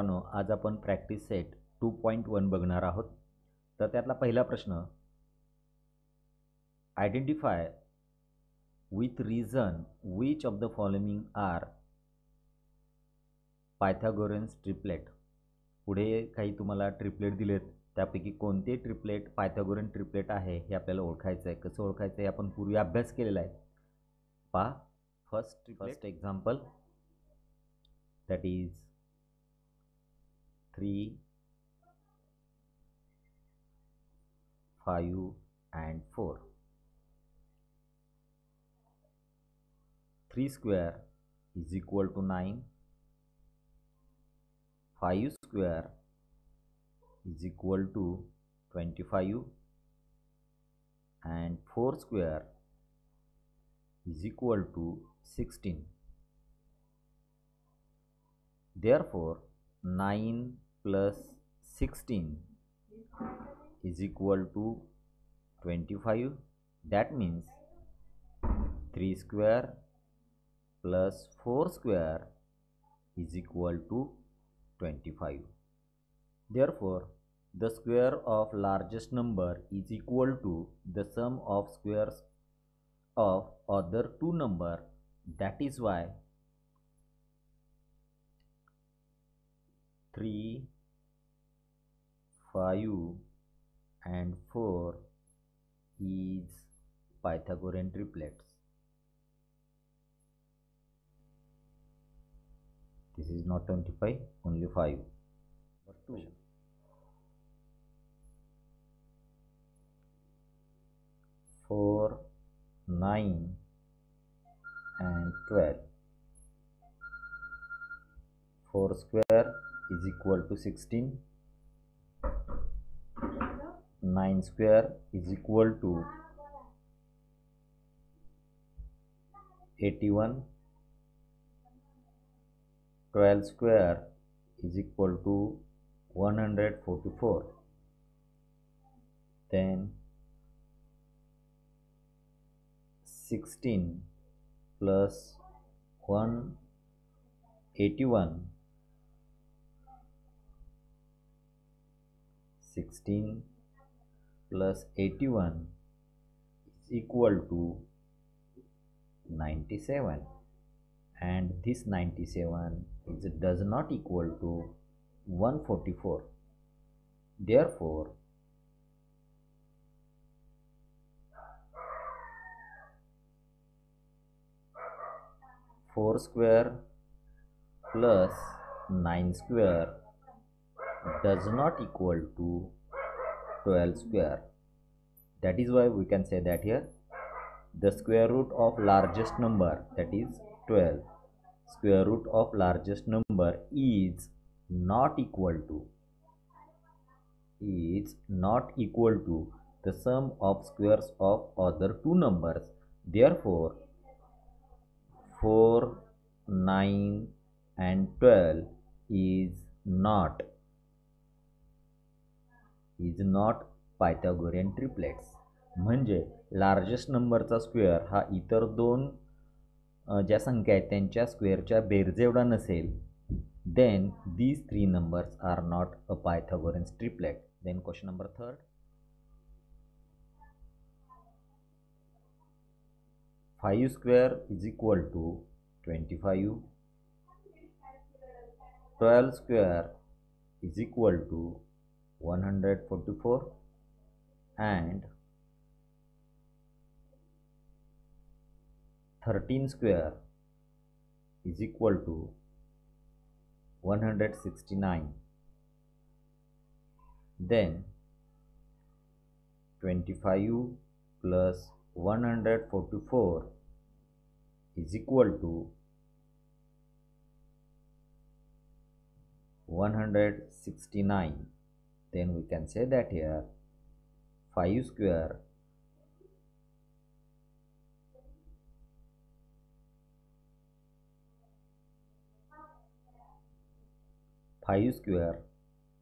मित्रांनो, आज आपण प्रॅक्टिस सेट 2.1 बघणार आहोत. तर त्यातला पहिला प्रश्न, identify with reason which of the following are Pythagoreans triplet. पुढे काही तुम्हाला ट्रिपलेट दिलेत, त्यापैकी कोणते ट्रिपलेट पायथागोरन ट्रिपलेट आहे हे आपल्याला ओळखायचं आहे. कसं ओळखायचं आहे आपण पूर्वी अभ्यास केलेला आहे. पहा, first example, that is 3, 5 and 4. 3 square is equal to 9, 5 square is equal to 25 and 4 square is equal to 16. Therefore, 9 plus 16 is equal to 25. That means 3 square plus 4 square is equal to 25. Therefore, the square of largest number is equal to the sum of squares of other two number. That is why 3, 5 and 4 is Pythagorean triplets. This is not 25, only 5. Number 2. 4, 9 and 12. 4 square is equal to 16. 9 square is equal to 81. 12 square is equal to 144. Then 16 plus 181, 16 plus 81 is equal to 97, and this 97 does not equal to 144. Therefore, 4 square plus 9 square does not equal to 12 square. That is why we can say that here the square root of largest number, that is 12, square root of largest number is not equal to the sum of squares of other two numbers. Therefore, 4, 9 and 12 is not Pythagorean triplets. म्हणजे largest नंबरचा square हा इतर दोन ज्या संख्या आहेत त्यांच्या स्क्वेअरच्या बेरजेवढा नसेल, then these three numbers are not a Pythagorean triplet. Then question number 3. 5 square is equal to 25. 12 square is equal to 144 and 13 square is equal to 169. Then 25 plus 144 is equal to 169. Then we can say that here 5 square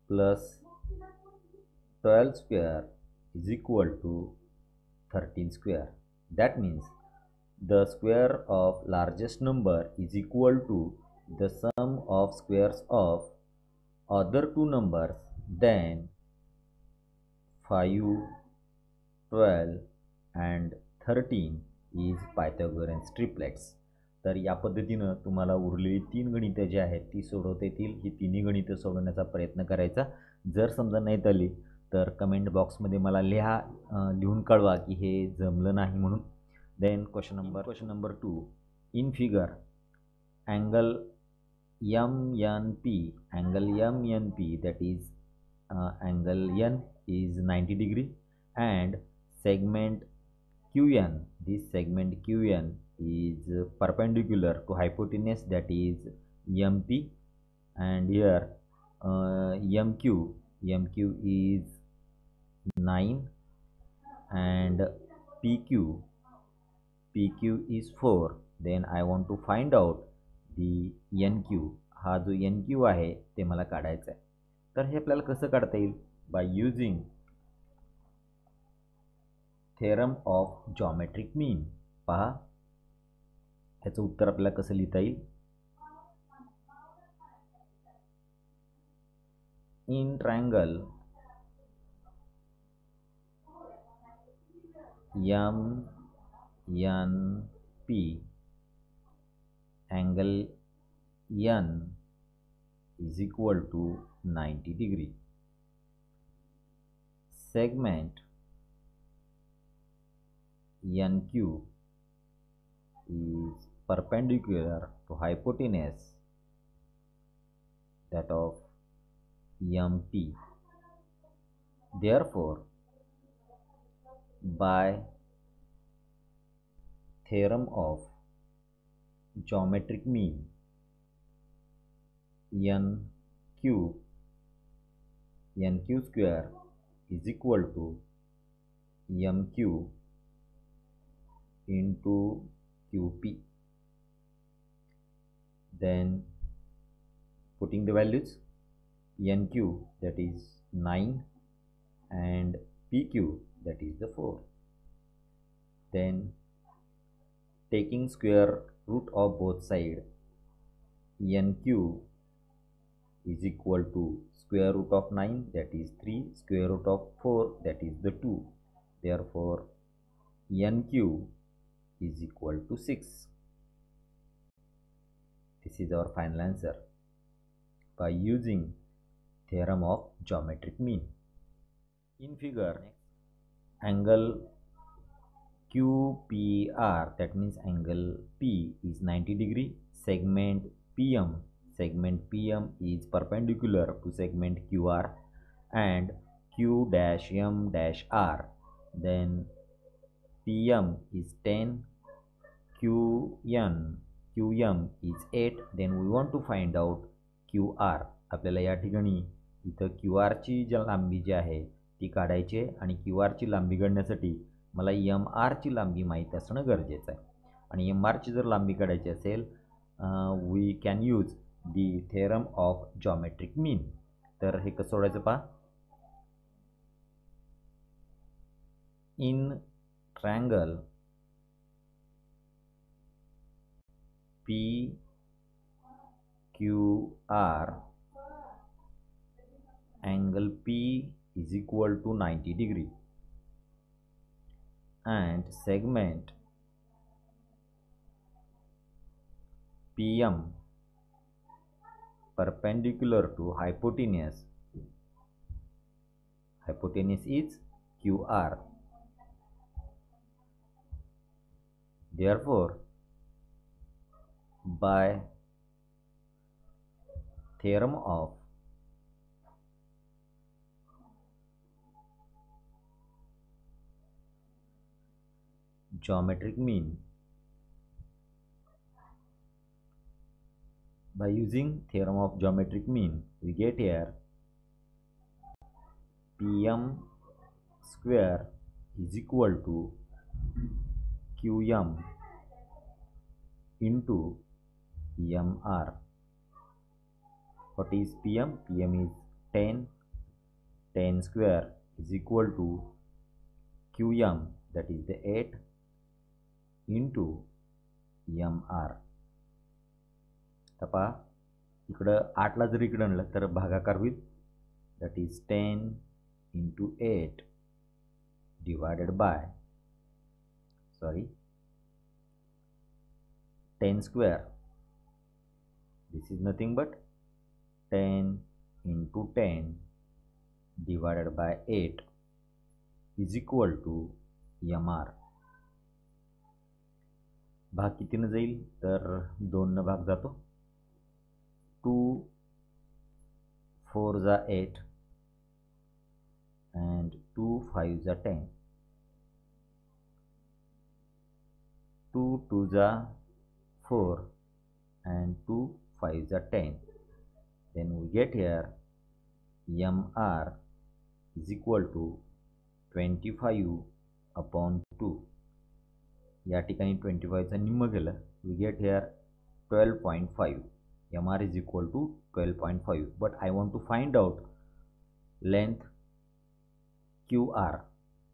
plus 12 square is equal to 13 square. That means the square of largest number is equal to the sum of squares of other two numbers then 5, 12 and 13 is Pythagorean's triplets. तर या पद्धतीनं तुम्हाला उरलेली 3 गणितं जी आहेत ती सोडवता येतील. ही तिन्ही गणितं सोडवण्याचा प्रयत्न करायचा. जर समजा नाहीत आली तर कमेंट बॉक्समध्ये मला लिहून कळवा की हे जमलं नाही म्हणून. Then question number 2. In figure angle MNP that is angle N is 90 degree and segment QN, this segment QN is perpendicular to hypotenuse that is MP, and here MQ is 9 and PQ is 4. then I want to find out the NQ. हा जो NQ आहे ते मला काढायचा आहे. तर हे आपल्याला कसं काढता येईल? By using theorem of geometric mean. पहा ह्याचं उत्तर आपल्याला कसं लिहिता येईल? In triangle MNP angle N is equal to 90 degree. Segment NQ is perpendicular to hypotenuse that of MP. Therefore, by theorem of geometric mean, NQ square is equal to MQ into QP. Then putting the values, NQ that is 9 and PQ that is the 4. Then taking square root of both sides, NQ is equal to square root of 9 that is 3, square root of 4 that is the 2. Therefore NQ is equal to 6. This is our final answer by using theorem of geometric mean. In figure, angle QPR, that means angle P is 90 degree. Segment PM is perpendicular to segment QR and Q-M-R. Then PM is 10, QM is 8. Then we want to find out QR. आपल्याला या ठिकाणी इथं QR ची जी लांबी जी आहे ती काढायची आहे आणि QR ची लांबी काढण्यासाठी मला MR ची लांबी माहीत असणं गरजेचं आहे. आणि MR ची जर लांबी काढायची असेल we can use the theorem of geometric mean. तर हे कसं सोडायचं पहा. In triangle PQR, angle P is equal to 90 degree and segment PM perpendicular to hypotenuse is QR. Therefore, by theorem of geometric mean, by using theorem of geometric mean, we get here PM square is equal to QM into MR. What is PM? PM is 10. 10 square is equal to QM, that is the 8, into MR. तपा इकडं 8ला जर इकडं आणलं तर भागाकार होईल. That is 10 into 8 divided by 10 square. This is nothing but 10 into 10 divided by 8 is equal to MR. भाग कितीनं जाईल तर 2 भाग जातो. 2 4 जा 8 and 2 5 जा 10. 2 2 जा 4 and 2 5 जा 10. Then we get here MR is equal to 25 upon 2. या ठिकाणी 25चा निम्म गेलं. We get here 12.5. MR is equal to 12.5. But I want to find out length QR.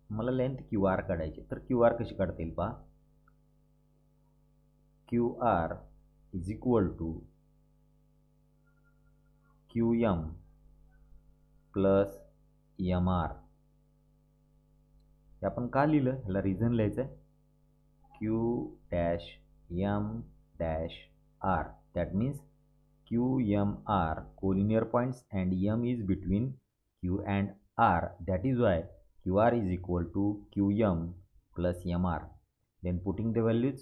मला लेंथ QR काढायची. तर QR कशी काढता येईल पहा. QR is equal to QM plus MR. हे आपण का लिहिलं, ह्याला रिझन लिहायचं आहे. Q dash M dash R. That means QMR collinear points and M is between Q and R. That is why QR is equal to QM plus MR. Then putting the values,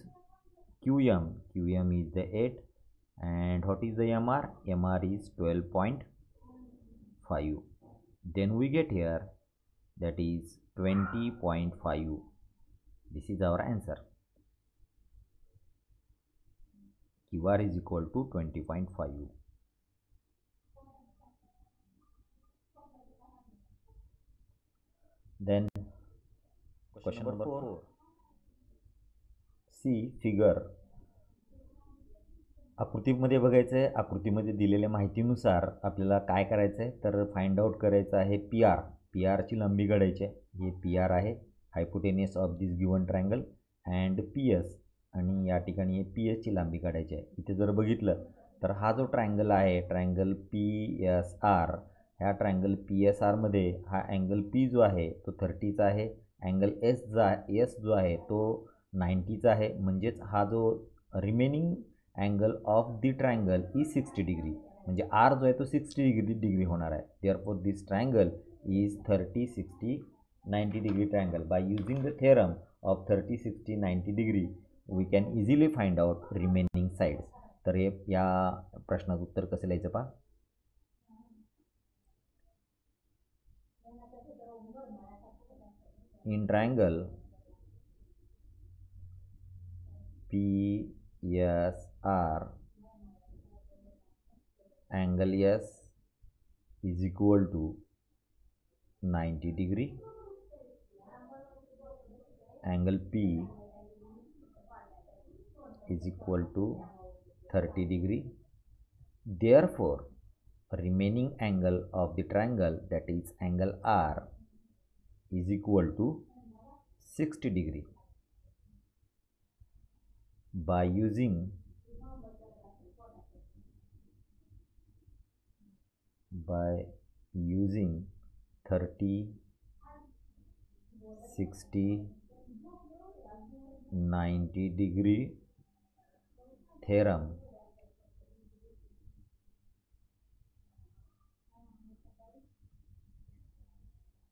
QM is the 8 and what is the MR? MR is 12.5. Then we get here that is 20.5. This is our answer. QR is equal to 20.5. Then question number 4. See figure. आकृतीमध्ये बघायचं आहे. आकृतीमध्ये दिलेल्या माहितीनुसार आपल्याला काय करायचं आहे तर फाइंड आउट करायचं आहे PR. PRची लांबी काढायची आहे. हे PR आहे, hypotenuse of this given triangle, and PS, आणि या ठिकाणी हे PSची लांबी काढायची आहे. इथे जर बघितलं तर हा जो ट्रायंगल आहे, ट्रायंगल PSR, ह्या ट्रायंगल PSRमध्ये हा अँगल P जो आहे तो 30चा आहे, अँगल S जो आहे तो 90चा आहे. म्हणजेच हा जो remaining angle of the triangle is 60 degree. म्हणजे R जो आहे तो 60 डिग्री होणार आहे. Therefore this triangle is 30, 60, 90 degree triangle. By using the theorem of 30, 60, 90 degree we can easily find out remaining sides. तर हे या प्रश्नाचं उत्तर कसं लिहायचं पहा. In triangle PSR, angle S is equal to 90 degree, angle P is equal to 30 degree. Therefore, remaining angle of the triangle, that is angle R, is equal to 60 degree. By using 30, 60, 90 degree theorem,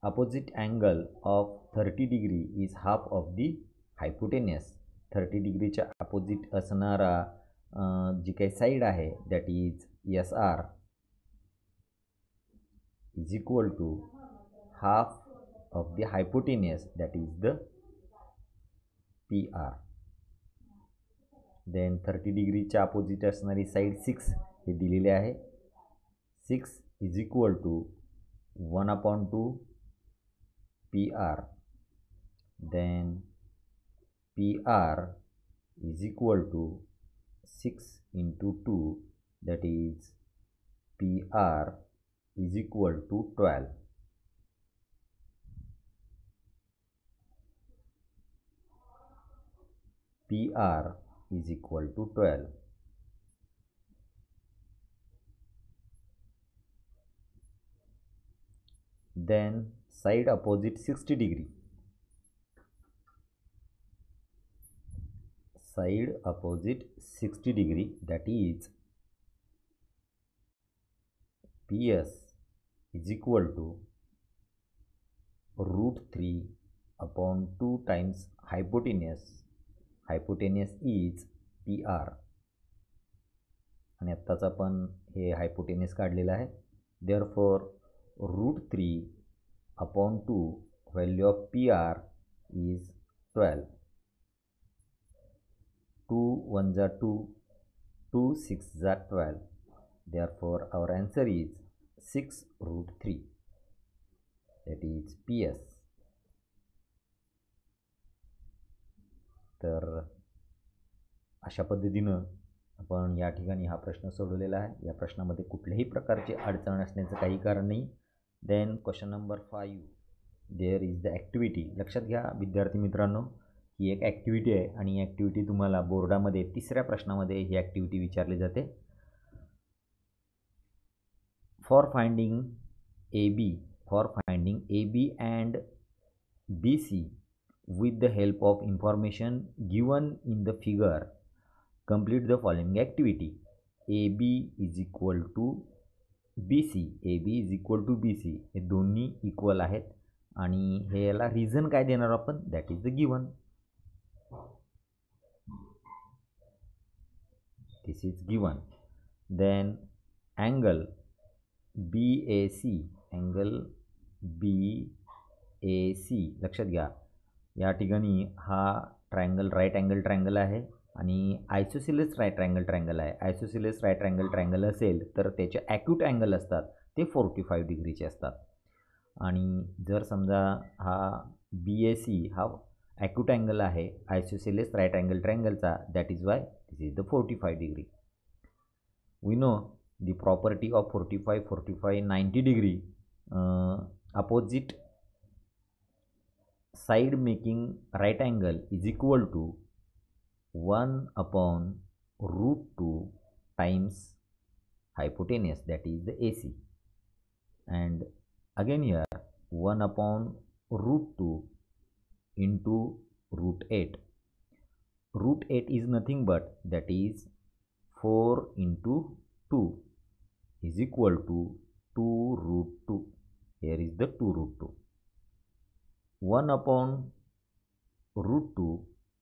opposite angle of 30 degree is half of the hypotenuse. 30 डिग्रीच्या opposite असणारा जी काही side आहे that is SR is equal to half of the hypotenuse that is the PR. Then 30 डिग्रीच्या opposite असणारी side 6 हे दिलेले आहे. 6 is equal to 1/2 PR. Then PR is equal to 6 into 2, that is PR is equal to 12. PR is equal to 12. then side opposite 60 degree, side opposite 60 degree, that is PS is equal to root 3 upon 2 times hypotenuse. Hypotenuse is PR आणि आत्ताच आपण हे hypotenuse काढलेलं आहे. Therefore root 3 upon 2 value of PR is 12. 2 1 जा 2, 2 6 जा 12. Therefore our answer is 6 root 3, that is PS. तर अशा पद्धतीनं आपण या ठिकाणी हा प्रश्न सोडवलेला आहे. या प्रश्नामध्ये कुठल्याही प्रकारची अडचण असण्याचं काही कारण नाही. Then question number 5, there is the activity. लक्षात घ्या विद्यार्थी मित्रांनो, ही एक ॲक्टिव्हिटी आहे आणि ही ॲक्टिव्हिटी तुम्हाला बोर्डामध्ये 3ऱ्या प्रश्नामध्ये ही ॲक्टिव्हिटी विचारली जाते. For finding A B and BC with the help of information given in the figure, complete the following activity. AB is equal to BC. AB is equal to BC. हे दोन्ही equal आहेत आणि हे याला reason काय देणार आपण, that is the given. This is given. Then angle BAC, angle BAC लक्षात घ्या, या ठिकाणी हा ट्रायंगल राईट अँगल ट्रायंगल आहे आणि आयसोसिलेस राईट अँगल ट्रायंगल आहे. आयसोसिलेस राईट अँगल ट्रायंगल असेल तर त्याचे ॲक्यूट अँगल असतात ते 45 डिग्रीचे असतात. आणि जर समजा हा BAC हा ॲक्यूट अँगल आहे आयसोसिलेस राईट अँगल ट्रायंगलचा, that is why this is the 45 degree. We know the property of 45, 45, 90 degree. Opposite side making right angle is equal to 1 upon root 2 times hypotenuse, that is the AC, and again here 1 upon root 2 into root 8. Root 8 is nothing but that is 4 into 2 is equal to 2 root 2. Here is the 2 root 2. 1 upon root 2,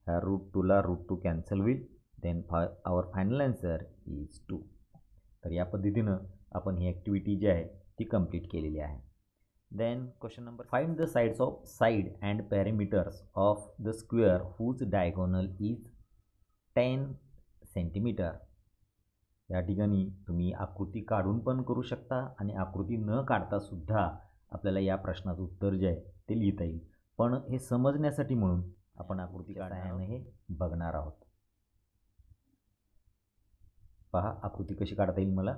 ह्या root 2ला root 2 cancel होईल. Then our final answer is 2. तर या पद्धतीनं आपण ही activity जी आहे ती complete केलेली आहे. Then question number, find the sides of side and parameters of the square whose diagonal is 10 centimetre. या ठिकाणी तुम्ही आकृती काढून पण करू शकता आणि आकृती न काढता सुद्धा आपल्याला या प्रश्नाचं उत्तर जे आहे ते लिहिता येईल. पण हे समजण्यासाठी म्हणून आपण आकृती काढण्याने हे बघणार आहोत. पहा आकृती कशी काढता येईल मला.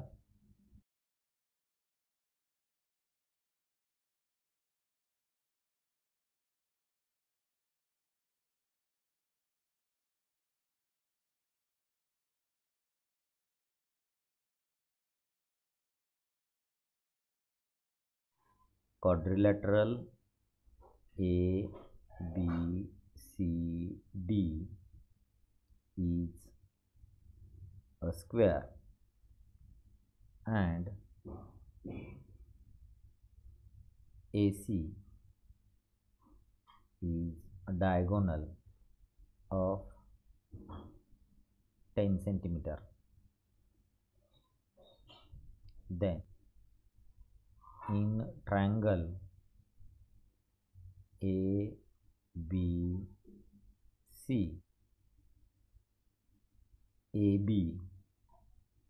quadrilateral ABCD is a square and AC is a diagonal of 10 centimeter. Then in triangle ABC, AB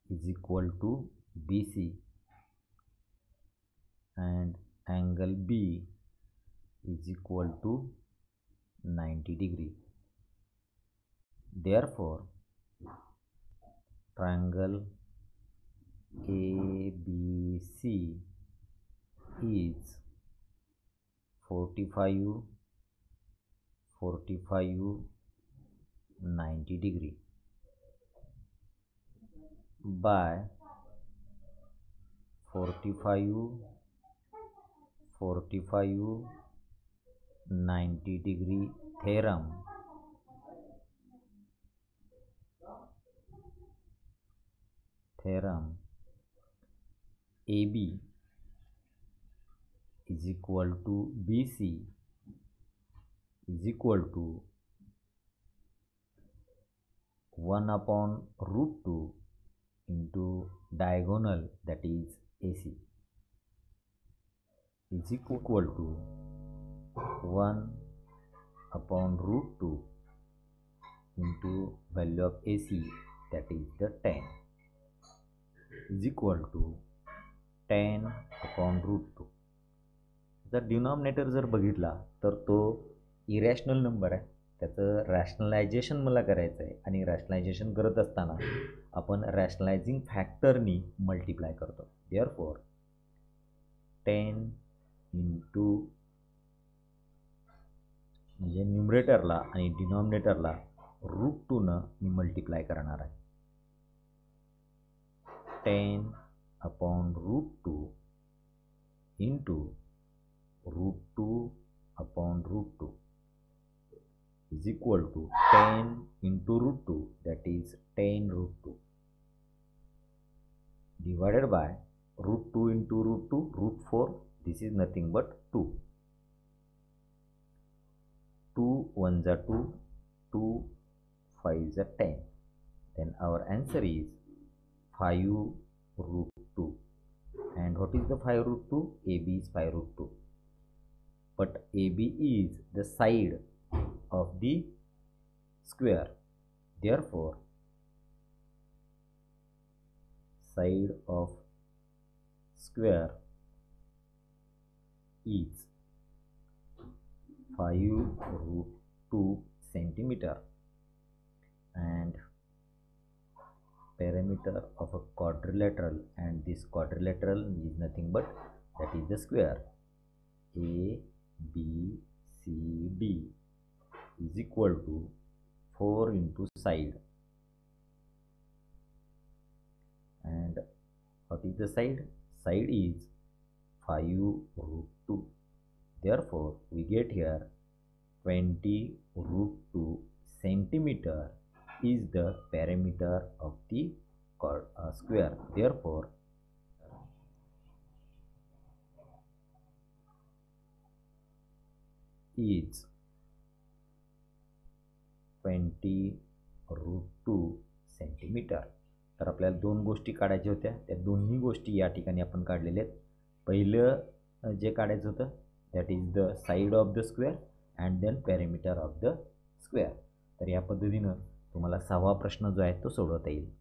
is equal to BC and angle B is equal to 90 degree. Therefore triangle ABC is 45, 90 degree by 45, 45 90 degree theorem. AB is equal to BC is equal to 1 upon root 2 into diagonal, that is AC, is equal to 1 upon root 2 into value of AC, that is the 10, is equal to 10 upon root 2. जर denominator जर बघितला तर तो irrational number आहे, त्याचं rationalisation मला करायचं आहे आणि रॅशनलायझेशन करत असताना आपण रॅशनलायझिंग फॅक्टरनी मल्टिप्लाय करतो. देअरफॉर 10 इंटू म्हणजे न्यूमरेटरला आणि डिनॉमिनेटरला रूट 2नं मी मल्टिप्लाय करणार आहे. 10 upon root 2 into root 2 upon root 2 is equal to 10 into root 2, that is 10 root 2, divided by root 2 into root 2, root 4, this is nothing but 2. 2 1 is 2, 2 5 is 10. Then our answer is 5 root 2. And what is the 5 root 2? AB is 5 root 2. But AB is the side of the square. Therefore, side of square is 5 root 2 centimeter, and perimeter of a quadrilateral, and this quadrilateral is nothing but that is the square. ABCD is equal to 4 into side, and what is the side? Side is 5 root 2. Therefore, we get here 20 root 2 centimeter is the perimeter of the square. Therefore, is 20 root 2 centimetre. तर आपल्याला दोन गोष्टी काढायच्या होत्या, त्या दोन्ही गोष्टी या ठिकाणी आपण काढलेल्या आहेत. पहिलं जे काढायचं होतं that is the side of the square and then perimeter of the square. तर या पद्धतीनं तुम्हाला 6वा प्रश्न जो आहे तो सोडवता येईल.